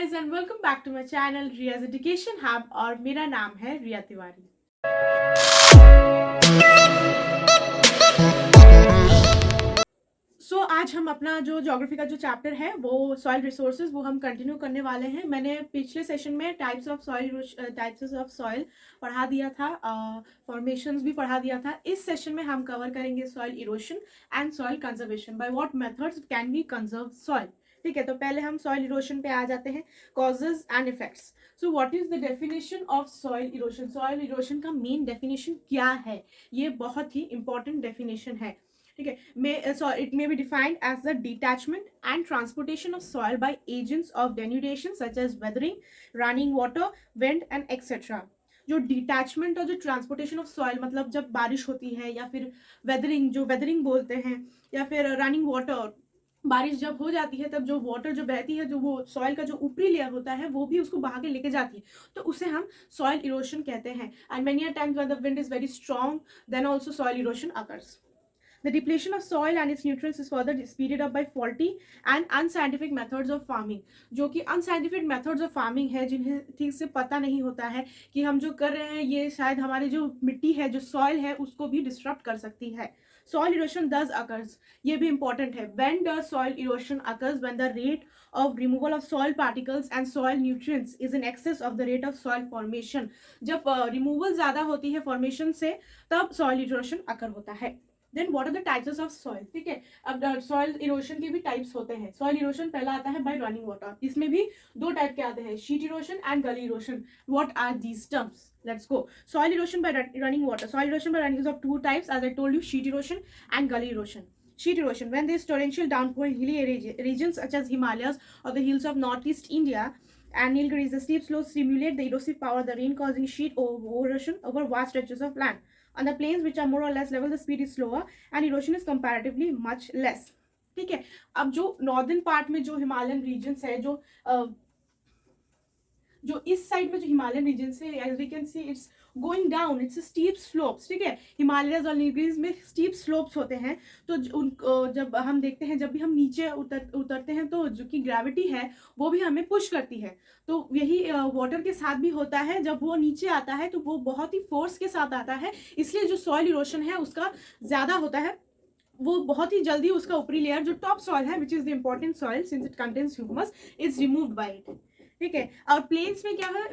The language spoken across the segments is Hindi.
guys and welcome back to my channel Riya's Education Hub और मेरा नाम है रिया तिवारी। आज हम अपना जो ज्योग्राफी का जो चैप्टर है वो सॉइल रिसोर्सेज वो हम कंटिन्यू करने वाले हैं। मैंने पिछले सेशन में टाइप्स ऑफ सॉइल पढ़ा दिया था, फॉर्मेशंस भी पढ़ा दिया था। इस सेशन में हम कवर करेंगे soil erosion and soil conservation. By what methods can we conserve soil. ठीक है, तो पहले हम सॉइल इरोशन पे आ जाते हैं, causes and effects. So what is the definition of soil erosion. Soil erosion का मेन डेफिनेशन क्या है, ये बहुत ही इंपॉर्टेंट डेफिनेशन है। ठीक है, it may be defined as the detachment and transportation of soil by agents of denudation such as weathering, running water, wind and etc. जो डिटैचमेंट और जो ट्रांसपोर्टेशन ऑफ सॉइल मतलब जब बारिश होती है या फिर वेदरिंग, जो वेदरिंग बोलते हैं, या फिर रनिंग वाटर, बारिश जब हो जाती है तब जो वाटर जो बहती है, जो वो सॉइल का जो ऊपरी लेयर होता है वो भी उसको बहा के लेके जाती है, तो उसे हम सॉइल इरोशन कहते हैं। And many times when the wind is very strong then also soil erosion occurs. The depletion of soil and its nutrients is further speeded up by faulty and unscientific methods of farming। जो कि unscientific methods of farming है, जिन्हें ठीक से पता नहीं होता है कि हम जो कर रहे हैं ये शायद हमारी जो मिट्टी है, जो सॉइल है, उसको भी डिस्टर्ब कर सकती है। Soil erosion does occurs, ये भी important है। When does soil erosion occurs? When the rate of removal of soil particles and soil nutrients is in excess of the rate of soil formation। जब removal ज़्यादा होती है formation से, तब soil erosion occur होता है। Then what are the types of soil. ठीक है, अब सॉइल इरोशन के भी टाइप्स होते हैं। सॉइल इरोशन पहला आता है बाय रनिंग वाटर। इसमें भी दो टाइप के आते हैं, sheet erosion and gully erosion. What are these terms, let's go. Soil erosion by running water. Soil erosion by running is of two types as I told you, sheet erosion and gully erosion. Sheet erosion, when there is torrential downpour in hilly regions such as Himalayas or the hills of northeast India and Nilgiris, the steep slopes stimulate the erosive power of the rain, causing sheet erosion over vast stretches of land. On the plains which are more or less level, the speed is slower and erosion is comparatively much less। ठीक है, अब जो नॉर्दर्न पार्ट में जो हिमालयन रीजन्स है, जो इस साइड में जो हिमालयन रीजन है, as we can see it's going down, it's steep slopes. ठीक है, हिमालयस और नीलगिरीज में स्टीप स्लोप्स होते हैं, तो जब हम देखते हैं, जब भी हम नीचे उतरते हैं तो जो कि ग्रेविटी है वो भी हमें पुश करती है। तो यही वाटर के साथ भी होता है, जब वो नीचे आता है तो वो बहुत ही फोर्स के साथ आता है, इसलिए जो सॉइल इरोशन है उसका ज़्यादा होता है। वो बहुत ही जल्दी उसका ऊपरी लेयर जो टॉप सॉइल है, which is the important soil since it contains humus, is removed by it. ठीक है, और प्लेन्स में क्या है,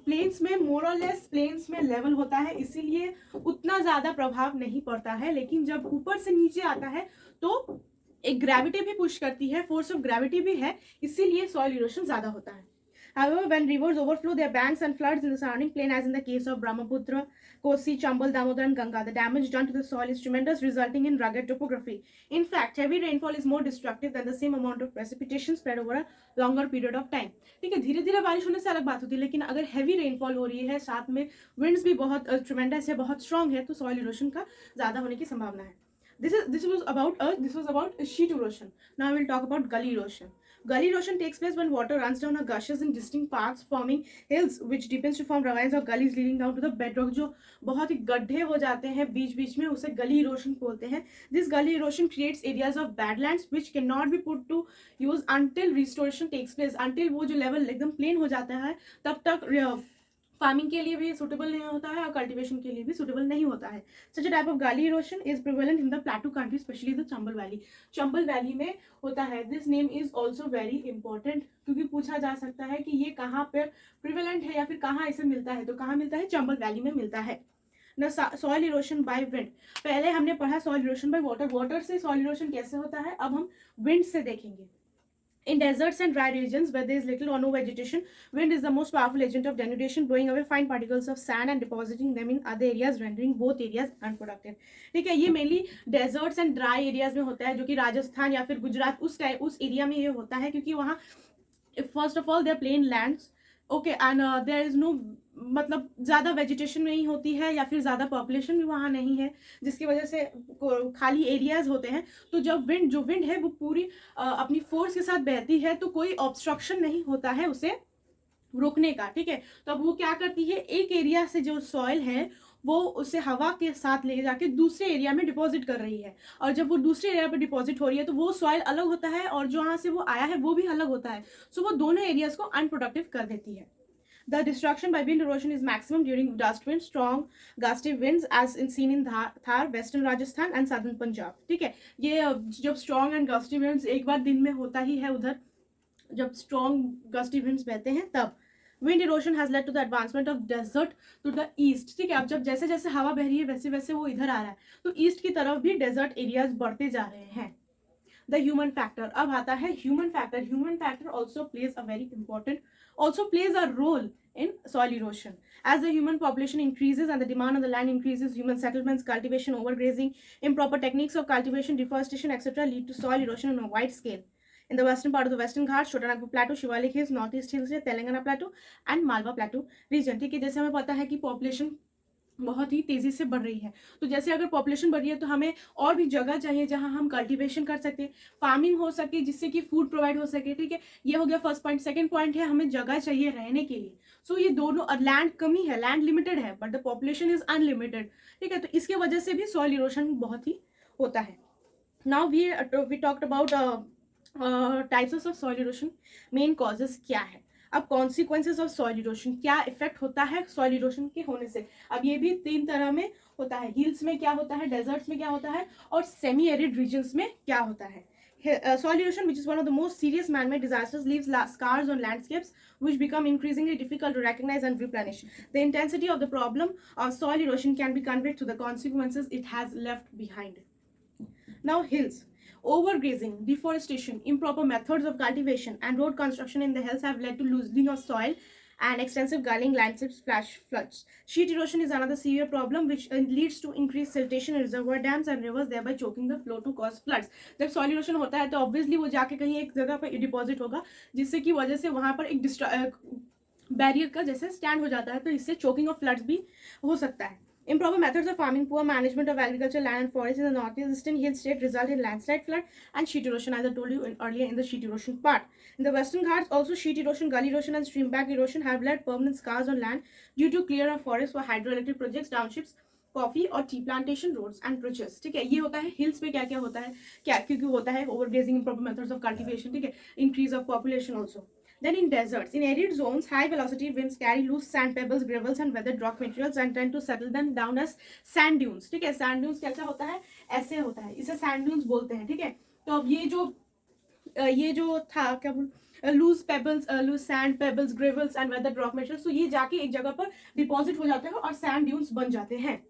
प्लेन्स में मोर और लेस प्लेन्स में लेवल होता है, इसीलिए उतना ज्यादा प्रभाव नहीं पड़ता है। लेकिन जब ऊपर से नीचे आता है तो एक ग्रेविटी भी पुश करती है, फोर्स ऑफ ग्रेविटी भी है, इसीलिए सॉइल इरोशन ज्यादा होता है। However, when rivers overflow their banks and floods in the surrounding plain, as in the case of Brahmaputra, Kosi, Chambal, Damodar and Ganga, the damage done to the soil is tremendous, resulting in rugged topography. In fact, heavy rainfall is more destructive than the same amount of precipitation spread over a longer period of time। ठीक है, धीरे धीरे बारिश होने से अलग बात होती है, लेकिन अगर हैवी रेनफॉल हो रही है, साथ में विंड्स भी बहुत ट्रेमेंडस है, बहुत स्ट्रॉन्ग है, तो सॉइल इरोशन का ज़्यादा होने की संभावना है। This was about sheet erosion. Now I will talk about gully erosion. Gully erosion takes place when water runs down or gushes in distinct paths, forming hills which deepens to form ravines or gullies leading down to the bedrock। जो बहुत ही गड्ढे हो जाते हैं बीच बीच में, उसे गली इरोशन बोलते हैं। This gully erosion creates areas of badlands which cannot be put to use until restoration takes place। Until वो जो लेवल एकदम प्लेन हो जाता है तब तक फार्मिंग के लिए भी सुटेबल नहीं होता है और कल्टीवेशन के लिए भी सुटेबल नहीं होता है। सच अ टाइप ऑफ गली erosion is prevalent in the प्लेटू country, specially the Chambal valley. Chambal valley में होता है। This name is also very important, क्योंकि पूछा जा सकता है कि ये कहाँ पर प्रिवेलेंट है या फिर कहाँ इसे मिलता है, तो कहाँ मिलता है, चंबल वैली में मिलता है। न सॉइल इरोशन बाय विंड, पहले हमने पढ़ा soil erosion by water. Water से सॉइल इरोशन कैसे होता है, अब हम विंड से देखेंगे। In deserts and dry regions where there is little or no vegetation, wind is the most powerful agent of denudation, blowing away fine particles of sand and depositing them in other areas, rendering both areas unproductive। ठीक है, ये mainly deserts and dry areas में होता है, जो कि राजस्थान या फिर गुजरात उस एरिया में ये होता है, क्योंकि वहाँ first of all there plain lands, okay, and there is no, मतलब ज़्यादा वेजिटेशन नहीं होती है या फिर ज़्यादा पॉपुलेशन भी वहाँ नहीं है, जिसकी वजह से खाली एरियाज होते हैं। तो जब जो विंड है वो पूरी अपनी फोर्स के साथ बहती है, तो कोई ऑब्स्ट्रक्शन नहीं होता है उसे रोकने का। ठीक है, तो अब वो क्या करती है, एक एरिया से जो सॉइल है वो उसे हवा के साथ ले जाके दूसरे एरिया में डिपॉजिट कर रही है, और जब वो दूसरे एरिया पे डिपॉजिट हो रही है तो वो सॉइल अलग होता है और जहाँ से वो आया है वो भी अलग होता है, सो वो दोनों एरियाज को अनप्रोडक्टिव कर देती है। The destruction by wind erosion is maximum during gust winds, strong gusty winds as in seen in Thar, western Rajasthan and southern Punjab। ठीक है, ये जब strong and gusty winds एक बार दिन में होता ही है उधर, जब strong gusty winds बहते हैं तब। Wind erosion has led to the advancement of desert to the east. ठीक है, अब जब जैसे जैसे हवा बह रही है वैसे वैसे वो इधर आ रहा है, तो ईस्ट की तरफ भी डेजर्ट एरियाज बढ़ते जा रहे हैं। द ह्यूमन फैक्टर, अब आता है human factor. Human factor also plays a very important, also plays a role in soil erosion. As the human population increases and the demand on the land increases, human settlements, cultivation, overgrazing, improper techniques of cultivation, deforestation, etc. lead to soil erosion on a wide scale. In the western part of the Western Ghats, Chotanagpur Plateau, Shivalik Hills, Northeast Hills, Telangana Plateau and Malwa Plateau region। ठीक है, जैसे हमें पता है कि पॉपुलेशन बहुत ही तेजी से बढ़ रही है, तो जैसे अगर पॉपुलेशन बढ़ रही है तो हमें और भी जगह चाहिए जहां हम कल्टीवेशन कर सकते, फार्मिंग हो सके, जिससे कि फूड प्रोवाइड हो सके। ठीक है, ये हो गया फर्स्ट पॉइंट। सेकंड पॉइंट है हमें जगह चाहिए रहने के लिए। सो ये दोनों, लैंड कमी है, लैंड लिमिटेड है but the population is unlimited. ठीक है, तो इसके वजह से भी सॉइल इरोशन बहुत ही होता है। Now we talked about types of soil erosion, main causes क्या है। अब कॉन्सिक्वेंसेज ऑफ सॉइल इरोशन, क्या इफेक्ट होता है सॉइल इरोशन के होने से। अब ये भी 3 तरह में होता है, हिल्स में क्या होता है, डेजर्ट्स में क्या होता है, और सेमी एरिड रीजन्स में क्या होता है। Soil erosion, which is one of the most serious man-made disasters, leaves scars on landscapes which become increasingly difficult to recognize and replenish. The intensity of the problem of soil erosion can be conveyed to the consequences it has left behind. Now, hills. Overgrazing, deforestation, improper methods of cultivation, and road construction in the hills have led to loosening of soil and extensive gulling, landscapes, flash floods. Sheet erosion is another severe problem which leads to increased siltation in reservoir dams and rivers, thereby choking the flow to cause floods. जब soil erosion होता है तो ऑब्वियसली वो जाके कहीं एक जगह पर डिपॉजिट होगा, जिससे की वजह से वहां पर एक बैरियर का जैसे स्टैंड हो जाता है, तो इससे चोकिंग ऑफ फ्लड्स भी हो सकता है। Improper methods of farming, poor management of agriculture, land and forests in the northeastern hill state result in landslide, flood and sheet erosion, as I told you earlier in the sheet erosion part. In the Western Ghats, also sheet erosion, gully erosion and stream bank erosion have led permanent scars on land due to clear of forests for hydroelectric projects, townships, coffee और tea plantation, roads and bridges. ठीक है, ये होता है हिल्स में क्या क्या होता है, क्या क्योंकि होता है overgrazing, improper methods of cultivation. ठीक है, increase of population also. Then in deserts, in arid zones, high velocity winds carry loose sand, pebbles, gravels and weathered rock materials and tend to settle them down as sand dunes। ठीक है, sand dunes कैसा होता है, ऐसे होता है, इसे sand dunes बोलते हैं। ठीक है, तो अब ये जो था क्या बोल, loose pebbles, loose sand, pebbles, gravels and weathered rock materials, तो ये जाके एक जगह पर डिपॉजिट हो जाते हैं और सैंड ड्यून्स बन जाते हैं।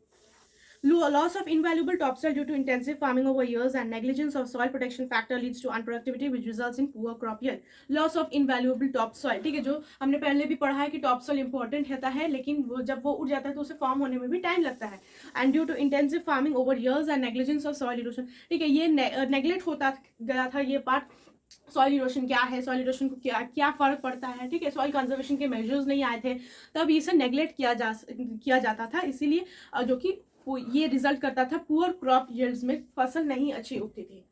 Loss of invaluable topsoil due to intensive farming over years and negligence of soil protection factor leads to unproductivity which results in poor crop yield. Loss of invaluable topsoil, ठीक है, जो हमने पहले भी पढ़ा है कि topsoil important होता है, लेकिन वो जब वो उड़ जाता है तो उसे फॉर्म होने में भी टाइम लगता है। And due to intensive farming over years and negligence of soil erosion, ठीक है, ये नेग्लेक्ट होता गया था ये पार्ट। सॉइल इरोशन क्या है, सॉइल इरोशन को क्या फर्क पड़ता है। ठीक है, सॉइल कंजर्वेशन के मेजर्स नहीं आए थे, तब इसे नेग्लेक्ट किया जाता था, इसीलिए जो कि ये रिजल्ट करता था पुअर क्रॉप यील्ड्स में, फसल नहीं अच्छी उगती थी।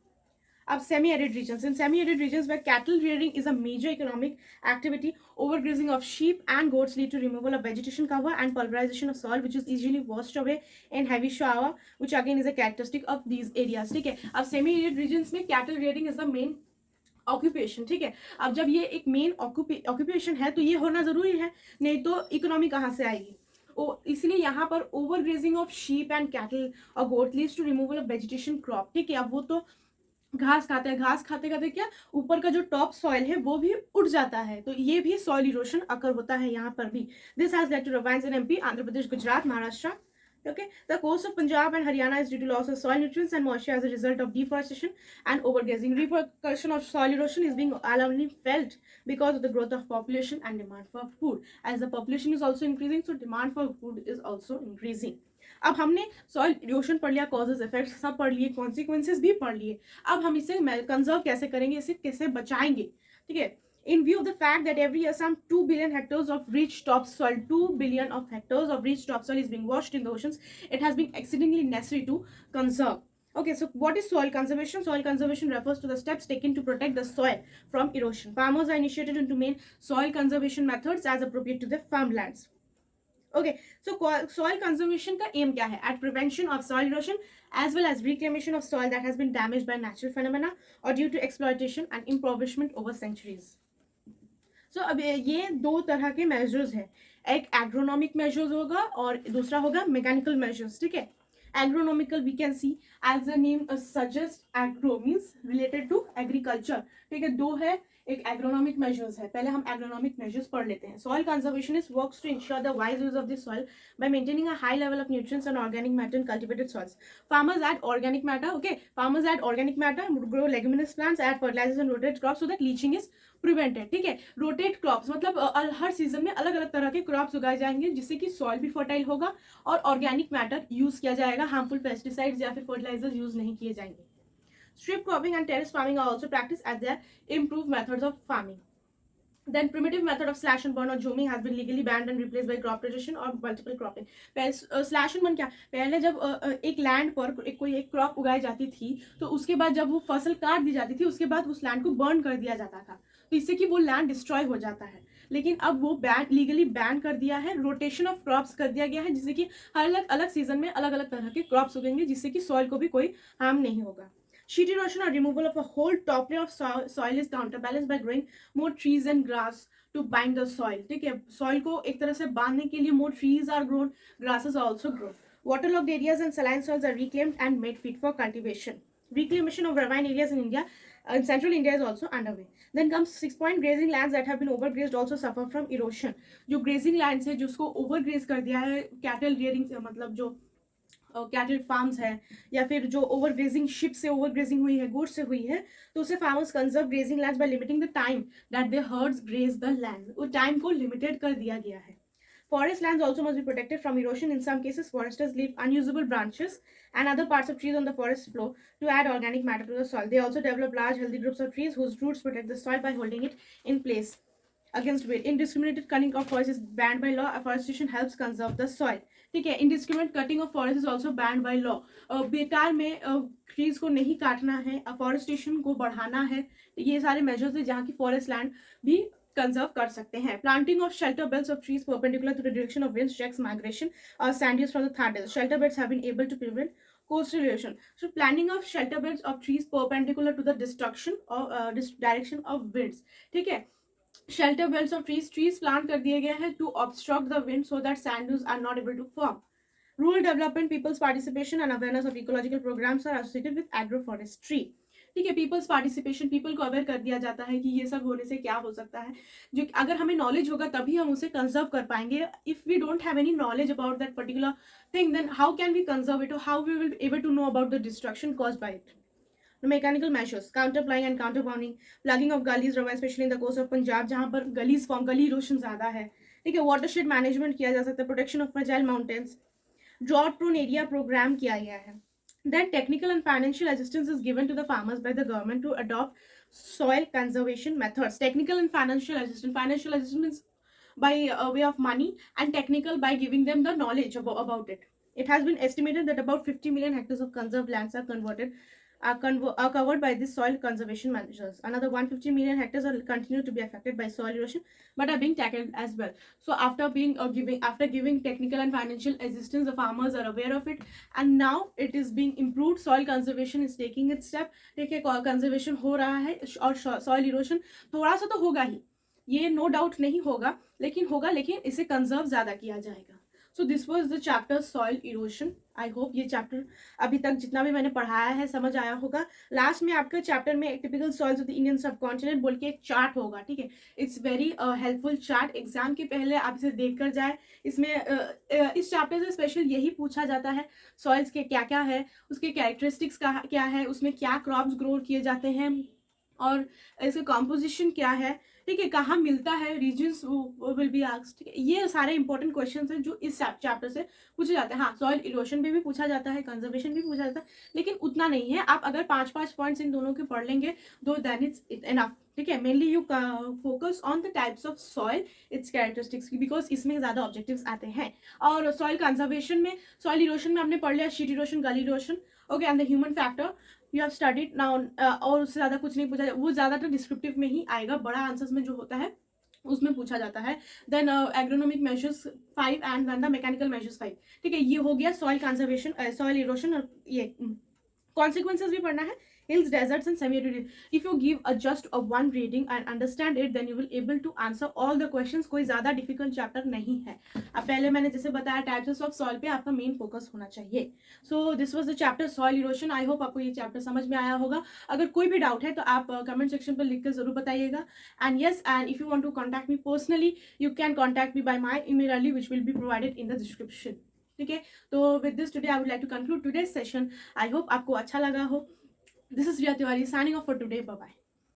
अब semi arid regions, in semi arid regions where cattle rearing is a major economic activity, overgrazing of sheep and goats lead to removal of vegetation cover and pulverization of soil which is easily washed away in heavy shower, which again is a characteristic of these areas। ठीक है, अब सेमी एरिड रीजन्स में cattle rearing is the main occupation. ठीक है, अब जब ये एक मेन ऑक्यूपेशन है तो ये होना जरूरी है, नहीं तो इकोनॉमी कहाँ से आएगी। इसलिए यहाँ पर overgrazing of sheep and cattle और goat leads to removal of vegetation crop. ठीक है, अब वो तो घास खाते हैं, घास खाते खाते क्या ऊपर का जो टॉप सॉइल है वो भी उड़ जाता है, तो ये भी सॉइल इरोशन अकर होता है यहाँ पर भी। This has led to ravines in MP, Andhra Pradesh, Gujarat, Maharashtra. Okay, the coast of Punjab and Haryana is due to loss of soil nutrients and moisture as a result of deforestation and overgrazing. Repercussion of soil erosion is being alarmingly felt because of the growth of population and demand for food. As the population is also increasing, so demand for food is also increasing. अब हमने सॉइल इरोशन पढ़ लिया, कॉजेज इफेक्ट्स सब पढ़ लिए, कॉन्सिक्वेंसेज भी पढ़ लिए। अब हम इसे कंजर्व कैसे करेंगे, इसे कैसे बचाएंगे। ठीक है, in view of the fact that every year some 2 billion hectares of rich topsoil, 2 billion of hectares of rich topsoil is being washed in the oceans, it has been exceedingly necessary to conserve. Okay, so what is soil conservation? Soil conservation refers to the steps taken to protect the soil from erosion. Farmers are initiated into main soil conservation methods as appropriate to their farmlands. Okay, so soil conservation का एम क्या है? At prevention of soil erosion as well as reclamation of soil that has been damaged by natural phenomena और due to exploitation and impoverishment over centuries. So अब ये दो तरह के मेजर्स हैं, एक एग्रोनॉमिक मेजर्स होगा और दूसरा होगा मैकेनिकल मेजर्स, ठीक है। Agronomical we can see as the name suggest, agro means related to agriculture, ठीक है। दो है, एक एग्रोनॉमिक मेजर्स है। पहले हम एग्रोनॉमिक मेजर्स पढ़ लेते हैं। Soil conservationist works to ensure the wise use of the soil by maintaining a high level of nutrients and organic matter in cultivated soils. Farmers add organic matter, okay, farmers add organic matter, grow leguminous plants, add fertilizers and rotate crops so that leaching is prevented, ठीक है। रोटेट क्रॉप्स मतलब हर सीजन में अलग अलग तरह के क्रॉप्स उगाए जाएंगे जिससे कि सॉइल भी फर्टाइल होगा और ऑर्गेनिक मैटर यूज किया जाएगा, हार्मफुल पेस्टिसाइड्स या फिर फर्टिलाइजर्स यूज नहीं किए जाएंगे। Strip cropping and terrace farming are also practice as their improve methods of farming. Then primitive method of slash and burn or jooming has been legally banned and replaced by crop rotation or multiple cropping. Slash and burn क्या? पहले जब एक लैंड पर कोई एक क्रॉप उगाई जाती थी तो उसके बाद जब वो फसल काट दी जाती थी उसके बाद उस लैंड को बर्न कर दिया जाता था, तो इससे कि वो लैंड डिस्ट्रॉय हो जाता है। लेकिन अब वो लीगली बैन कर दिया है, रोटेशन ऑफ क्रॉप्स कर दिया गया है जिससे कि हर अलग अलग सीजन में अलग अलग तरह के क्रॉप्स उगेंगे जिससे कि सॉइल को भी कोई हार्म नहीं होगा। Sheet erosion or removal of a whole top layer of soil is counterbalanced by growing more trees and grass to bind the soil, ठीक है। सॉइल को एक तरह से बांधने के लिए more trees are grown, grasses are also grown. Waterlogged areas and saline soils are reclaimed and made fit for cultivation. Reclamation of ravine areas in India, in central India is also underway. Then comes 6-point grazing lands that have been overgrazed also suffer from erosion. जो grazing lands है जिसको overgraze कर दिया है cattle rearing, मतलब जो कैटल फार्म्स है या फिर जो ओवरग्रेजिंग शिप से ओवरग्रेजिंग हुई है, गुड से हुई है, तो उसे farmers conserve grazing lands by limiting the time that the herds graze the land. वो टाइम को लिमिटेड कर दिया गया है। Forest lands also must be protected from erosion. In some cases, foresters leave unusable branches and other parts of trees on the forest floor to add organic matter to the soil. They also develop large, healthy groups of trees whose roots protect the soil by holding it in place against wind. Indiscriminate cutting of forests is banned by law. Afforestation helps conserve the soil, ठीक है। Indiscriminate cutting of forest is also band by law. बेकार में ट्रीज को नहीं काटना है, अफॉरेस्टेशन को बढ़ाना है, ये सारे मेजर्स है जहाँ की फॉरेस्ट लैंड भी कंजर्व कर सकते हैं। Planting of shelter belts of trees perpendicular to the direction of winds checks migration और sand dunes from the third shelter belts have been able to prevent coastal erosion. So planting of shelter beds of trees perpendicular to the destruction of direction of winds, ठीक है। Shelter belts of trees plant कर दिए गए हैं to obstruct the wind so that sand dunes are not able to form. Rural development, people's participation and awareness of ecological programmes are associated with agro forestry, ठीक है। पीपल्स पार्टिसिपेशन, पीपल को अवेयर कर दिया जाता है कि ये सब होने से क्या हो सकता है, जो अगर हमें नॉलेज होगा तभी हम उसे कंजर्व कर पाएंगे। If we don't have any knowledge about that particular thing then how can we conserve it, how we will able to know about the destruction caused by it. Mechanical measures, counter ploughing and counter bounding, plugging of gullies रवा especially in the coast of Punjab जहाँ पर गली इरोशन ज्यादा है, ठीक है। वाटरशेड मैनेजमेंट किया जा सकता है, protection of fragile mountains, drought prone area programme किया गया है। Then technical and financial assistance is given to the farmers by the government to adopt soil conservation methods. Technical and financial assistance by way of money, and technical by giving them the knowledge about it. It has been estimated that about 50 million hectares of conserved lands are covered by these soil conservation measures. Another 150 million hectares are continue to be affected by soil erosion but are being tackled as well. So after giving technical and financial assistance, the farmers are aware of it and now it is being improved. Soil conservation is taking its step, ठीक है। कंजर्वेशन हो रहा है और सॉइल इरोशन थोड़ा सा तो होगा ही, ये नो डाउट नहीं होगा, लेकिन इसे कंजर्व ज्यादा किया जाएगा। So this was the chapter soil erosion. I hope ये चैप्टर अभी तक जितना भी मैंने पढ़ाया है समझ आया होगा। लास्ट में आपके चैप्टर में एक typical soils of the Indian सब कॉन्टिनेंट बोल के एक चार्ट होगा, ठीक है। It's very helpful chart, exam के पहले आप इसे देख कर जाए। इसमें इस चैप्टर से स्पेशल यही पूछा जाता है सॉइल्स के क्या क्या है, उसके कैरेक्टरिस्टिक्स क्या है, उसमें क्या क्रॉप्स ग्रो किए जाते हैं और इसका कॉम्पोजिशन क्या है, ठीक है, कहाँ मिलता है, रीजन्स विल बी आस्क्ड, ठीक है। ये सारे इंपॉर्टेंट क्वेश्चंस हैं जो इस चैप्टर से पूछे जाते हैं। हाँ, सॉइल इरोशन भी पूछा जाता है, कंजर्वेशन भी पूछा जाता है, लेकिन उतना नहीं है। आप अगर 5-5 पॉइंट्स इन दोनों के पढ़ लेंगे तो देन इट्स इनफ, ठीक है। Mainly you focus on the types of soil, it's characteristics, because इसमें ज्यादा ऑब्जेक्टिव्स आते हैं। और सॉइल कंजर्वेशन में, सॉइल इरोशन में हमने पढ़ लिया शीट इरोशन, गली erosion, okay, and the human factor you have studied now. और उससे ज्यादा कुछ नहीं पूछा, वो ज्यादातर डिस्क्रिप्टिव में ही आएगा, बड़ा आंसर्स में जो होता है उसमें पूछा जाता है। Then agronomic measures 5 and then the mechanical measures 5। ठीक है, ये हो गया सॉइल कंजर्वेशन, सॉइल इरोशन, और ये कॉन्सिक्वेंसेज भी पढ़ना है, hills, deserts and semi-arid. If you give a just a one reading and understand it, then you will able to answer all the questions. कोई ज़्यादा डिफिकल्ट चैप्टर नहीं है। अब पहले मैंने जैसे बताया टाइप्स ऑफ सॉइल पे आपका मेन फोकस होना चाहिए। So this was the chapter soil erosion. I hope आपको ये चैप्टर समझ में आया होगा। अगर कोई भी डाउट है तो आप कमेंट सेक्शन पर लिख कर जरूर बताइएगा। And yes, and if you want to contact me personally, you can contact me by my email ID which will be provided in the description. ठीक है, तो with this today I would like to conclude today's session. I hope आपको अच्छा लगा हो। This is Riya Tiwari signing off for today. Bye bye.